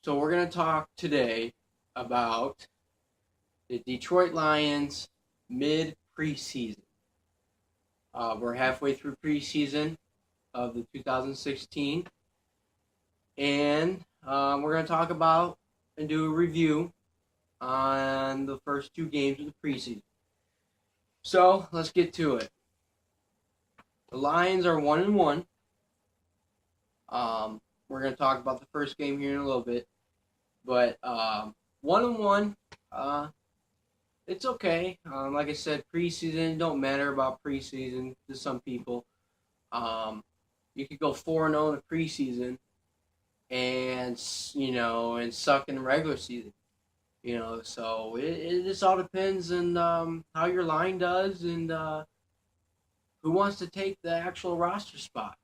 So we're going to talk today about the Detroit Lions mid preseason. We're halfway through preseason of the 2016, and we're going to talk about and do a review on the first two games of the preseason. So let's get to it. The Lions are 1-1. We're going to talk about the first game here in a little bit, but 1-1. It's okay. Like I said, preseason don't matter about preseason to some people. You could go 4-0 in a preseason, and suck in the regular season. So it just all depends on how your line does and who wants to take the actual roster spot.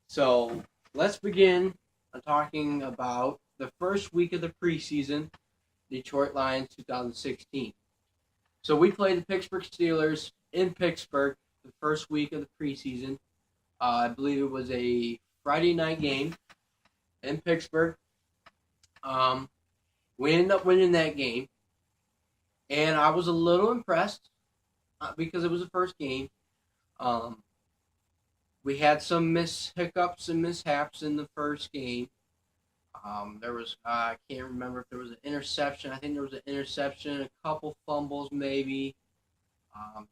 So let's begin talking about the first week of the preseason, Detroit Lions 2016. So we played the Pittsburgh Steelers in Pittsburgh the first week of the preseason. I believe it was a Friday night game in Pittsburgh. We ended up winning that game, and I was a little impressed because it was the first game. We had some hiccups and mishaps in the first game. There was I can't remember if there was an interception. I think there was an interception, a couple fumbles maybe.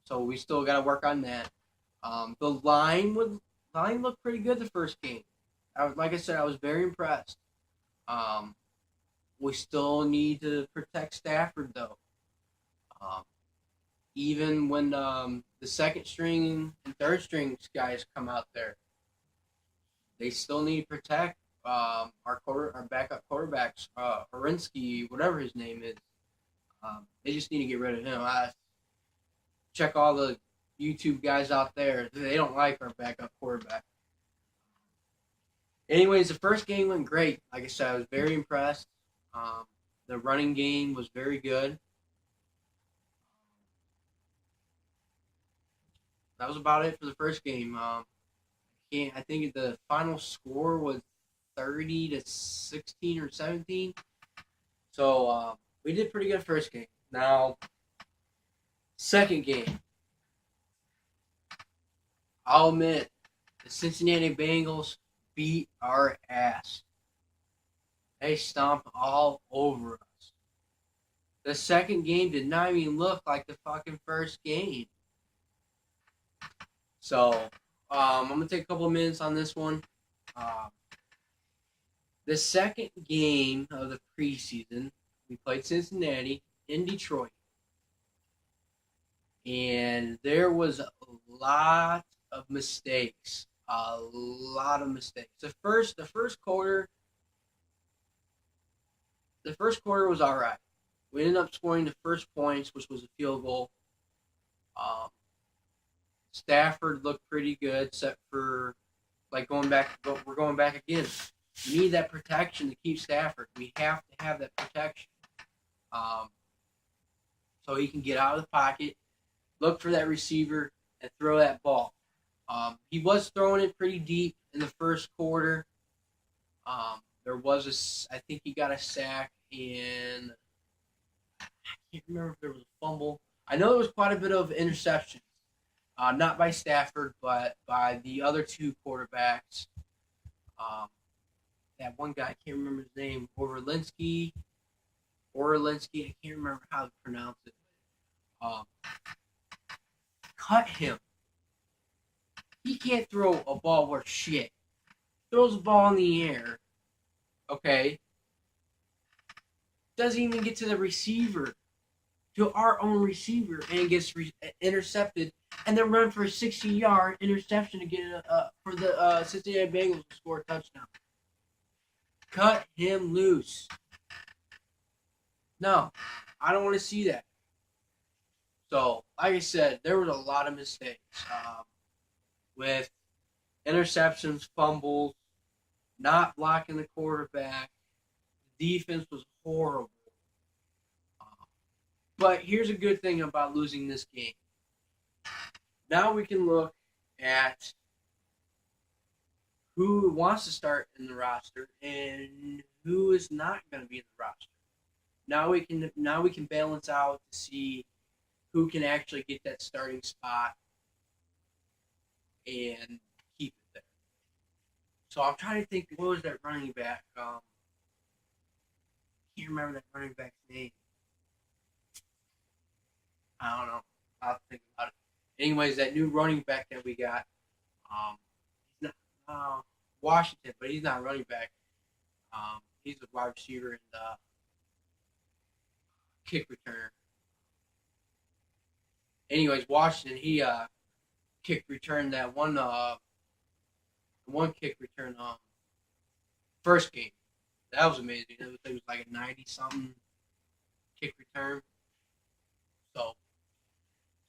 So we still got to work on that. The line looked pretty good the first game. Like I said, I was very impressed. We still need to protect Stafford though. Even when the second string and third string guys come out there, they still need to protect our backup quarterbacks, Horinsky, whatever his name is. They just need to get rid of him. I check all the YouTube guys out there; they don't like our backup quarterback. Anyways, the first game went great. Like I said, I was very impressed. The running game was very good. That was about it for the first game. I think the final score was 30-16 or 17. So we did pretty good first game. Now, second game, I'll admit the Cincinnati Bengals beat our ass. They stomped all over us. The second game did not even look like the fucking first game. So I'm going to take a couple of minutes on this one. The second game of the preseason, we played Cincinnati in Detroit. And there was a lot of mistakes. The first quarter was all right. We ended up scoring the first points, which was a field goal. Stafford looked pretty good, except for we're going back again. We need that protection to keep Stafford. We have to have that protection, so he can get out of the pocket, look for that receiver, and throw that ball. He was throwing it pretty deep in the first quarter. I think he got a sack, and I can't remember if there was a fumble. I know there was quite a bit of interceptions. Not by Stafford, but by the other two quarterbacks. That one guy, I can't remember his name, Orlinsky, I can't remember how to pronounce it. Cut him. He can't throw a ball worth shit. Throws a ball in the air, okay? Doesn't even get to the receiver, to our own receiver, and gets intercepted, and then run for a 60-yard interception to get for the Cincinnati Bengals to score a touchdown. Cut him loose. No, I don't want to see that. So, like I said, there was a lot of mistakes with interceptions, fumbles, not blocking the quarterback. The defense was horrible. But here's a good thing about losing this game. Now we can look at who wants to start in the roster and who is not going to be in the roster. Now we can balance out to see who can actually get that starting spot and keep it there. So I'm trying to think, what was that running back? Can't remember that running back's name. I don't know. I'll have to think about it. Anyways, that new running back that we got, he's not Washington, but he's not a running back. He's a wide receiver and kick returner. Anyways, Washington, he kick returned that one kick return first game. That was amazing. It was like a 90 something kick return. So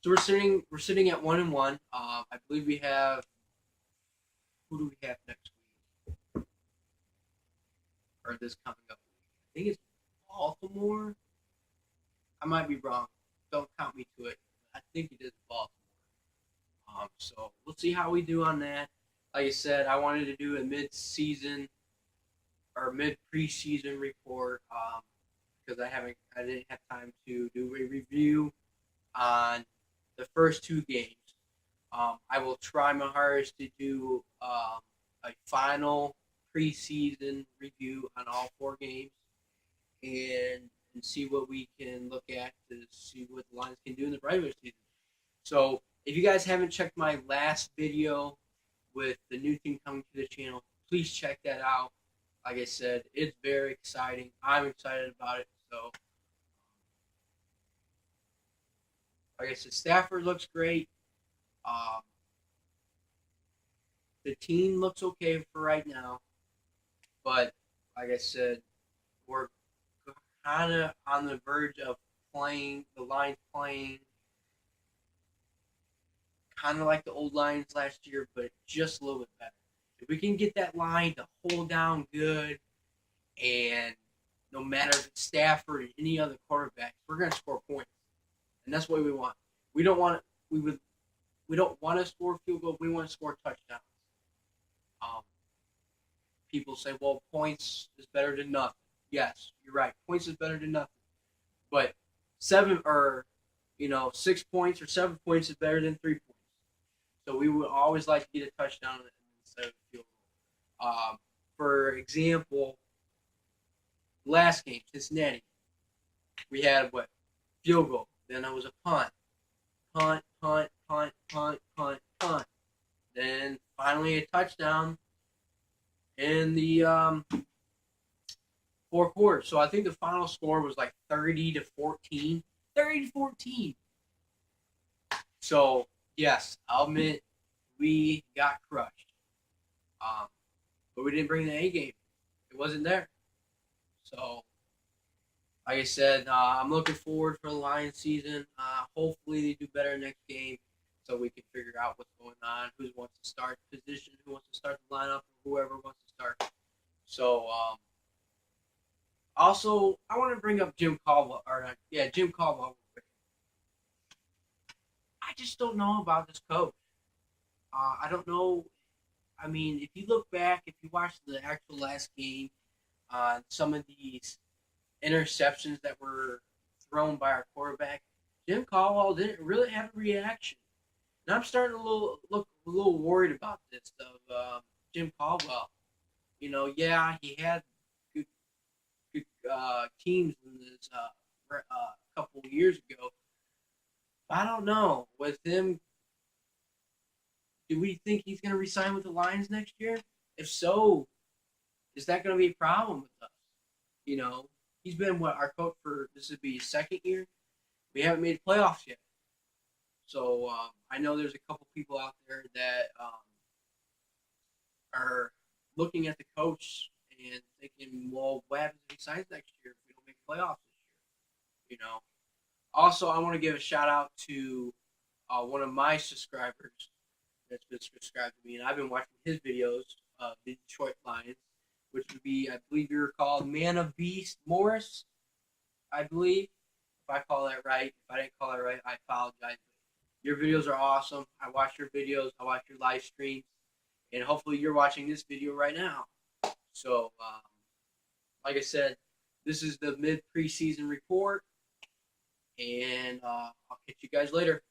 we're sitting at 1-1. I believe we have, who do we have next week? Or this coming up week? I think it's Baltimore. I might be wrong. Don't count me to it. I think it is Baltimore. So we'll see how we do on that. Like I said, I wanted to do a mid-season or mid-preseason report because I didn't have time to do a review on the first two games. I will try my hardest to do a final preseason review on all four games and see what we can look at to see what the Lions can do in the regular season. So if you guys haven't checked my last video with the new team coming to the channel, please check that out. Like I said, it's very exciting. I'm excited about it. So, like I said, Stafford looks great. The team looks okay for right now. But, like I said, we're kind of on the verge of the Lions playing kind of like the old Lions last year, but just a little bit better. If we can get that line to hold down good, and no matter if it's Stafford or any other quarterback, we're going to score points, and that's what we want. We don't want to score field goal. We want to score touchdowns. People say, "Well, points is better than nothing." Yes, you're right. Points is better than nothing, but 6 points or 7 points is better than 3 points. So we would always like to get a touchdown instead of a field goal. For example, last game, Cincinnati, we had field goal. Then it was a punt. Punt. Then finally a touchdown in the fourth quarter. So I think the final score was like 30-14. 30-14. So yes, I'll admit we got crushed. But we didn't bring the A game. It wasn't there. So, like I said, I'm looking forward for the Lions season. Hopefully they do better next game so we can figure out what's going on, who wants to start position, who wants to start the lineup, or whoever wants to start. So, also, I want to bring up Jim Caldwell. Jim Caldwell. I just don't know about this coach. I don't know. I mean, if you look back, if you watch the actual last game, some of these interceptions that were thrown by our quarterback, Jim Caldwell didn't really have a reaction. And I'm starting to look a little worried about this of Jim Caldwell. Yeah, he had good teams in this couple of years ago. I don't know. With him, do we think he's going to resign with the Lions next year? If so, is that going to be a problem with us? He's been our coach for, this would be his second year. We haven't made playoffs yet. So I know there's a couple people out there that are looking at the coach and thinking, well, what happens if he signs next year if we don't make playoffs this year? Also, I want to give a shout out to one of my subscribers that's been subscribed to me, and I've been watching his videos, the Detroit Lions, which would be, I believe you're called Man of Beast Morris, I believe, if I call that right. If I didn't call that right, I apologize. Your videos are awesome. I watch your videos. I watch your live streams, and hopefully you're watching this video right now. So, like I said, this is the mid preseason report, and I'll catch you guys later.